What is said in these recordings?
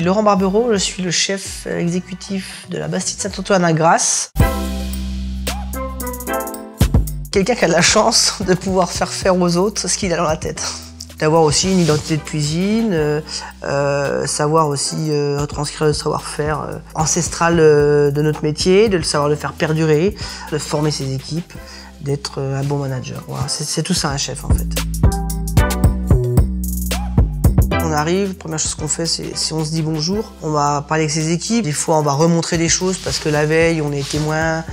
Laurent Barbereau, je suis le chef exécutif de la Bastide Saint-Antoine à Grasse. Quelqu'un qui a de la chance de pouvoir faire aux autres ce qu'il a dans la tête. D'avoir aussi une identité de cuisine, savoir aussi retranscrire le savoir-faire ancestral de notre métier, de le savoir le faire perdurer, de former ses équipes, d'être un bon manager. Voilà, c'est tout ça un chef en fait. On arrive, la première chose qu'on fait, c'est si on se dit bonjour, on va parler avec ses équipes. Des fois, on va remontrer des choses parce que la veille, on est témoin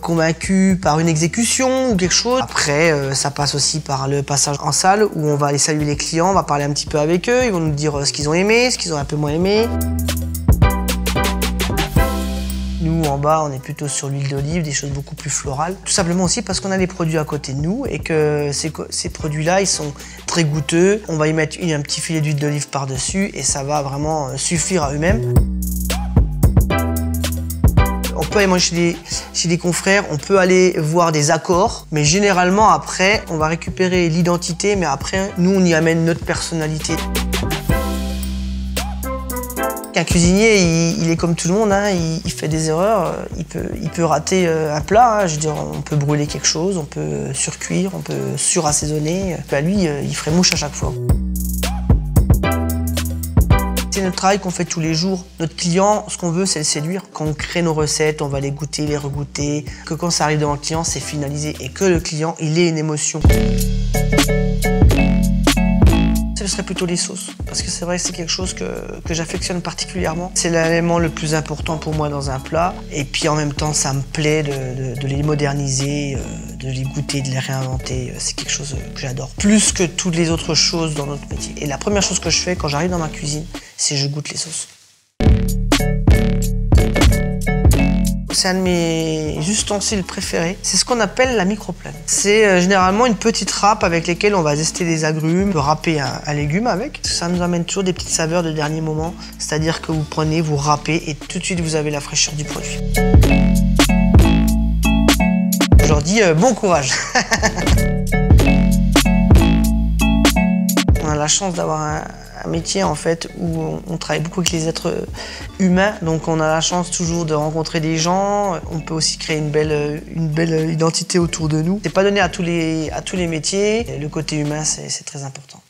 convaincu par une exécution ou quelque chose. Après, ça passe aussi par le passage en salle où on va aller saluer les clients, on va parler un petit peu avec eux, ils vont nous dire ce qu'ils ont aimé, ce qu'ils ont un peu moins aimé. Nous, en bas, on est plutôt sur l'huile d'olive, des choses beaucoup plus florales. Tout simplement aussi parce qu'on a des produits à côté de nous et que ces produits-là, ils sont très goûteux. On va y mettre un petit filet d'huile d'olive par-dessus et ça va vraiment suffire à eux-mêmes. On peut aller manger chez des confrères, on peut aller voir des accords, mais généralement, après, on va récupérer l'identité, mais après, nous, on y amène notre personnalité. Un cuisinier, il est comme tout le monde, hein, il fait des erreurs, il peut rater un plat. Hein, je veux dire, on peut brûler quelque chose, on peut surcuire, on peut surassaisonner. Lui, il ferait mouche à chaque fois. C'est notre travail qu'on fait tous les jours. Notre client, ce qu'on veut, c'est le séduire. Quand on crée nos recettes, on va les goûter, les regoûter. Que quand ça arrive devant le client, c'est finalisé et que le client, il ait une émotion. Ce serait plutôt les sauces, parce que c'est vrai que c'est quelque chose que j'affectionne particulièrement. C'est l'élément le plus important pour moi dans un plat. Et puis en même temps, ça me plaît de les moderniser, de les goûter, de les réinventer. C'est quelque chose que j'adore. Plus que toutes les autres choses dans notre métier. Et la première chose que je fais quand j'arrive dans ma cuisine, c'est je goûte les sauces. C'est un de mes ustensiles préférés. C'est ce qu'on appelle la microplane. C'est généralement une petite râpe avec laquelle on va zester des agrumes, on peut râper un légume avec. Ça nous amène toujours des petites saveurs de dernier moment. C'est-à-dire que vous prenez, vous râpez et tout de suite vous avez la fraîcheur du produit. Je leur dis bon courage. On a la chance d'avoir un métier en fait où on travaille beaucoup avec les êtres humains, donc on a la chance toujours de rencontrer des gens. On peut aussi créer une belle identité autour de nous. C'est pas donné à tous les métiers. Le côté humain, c'est très important.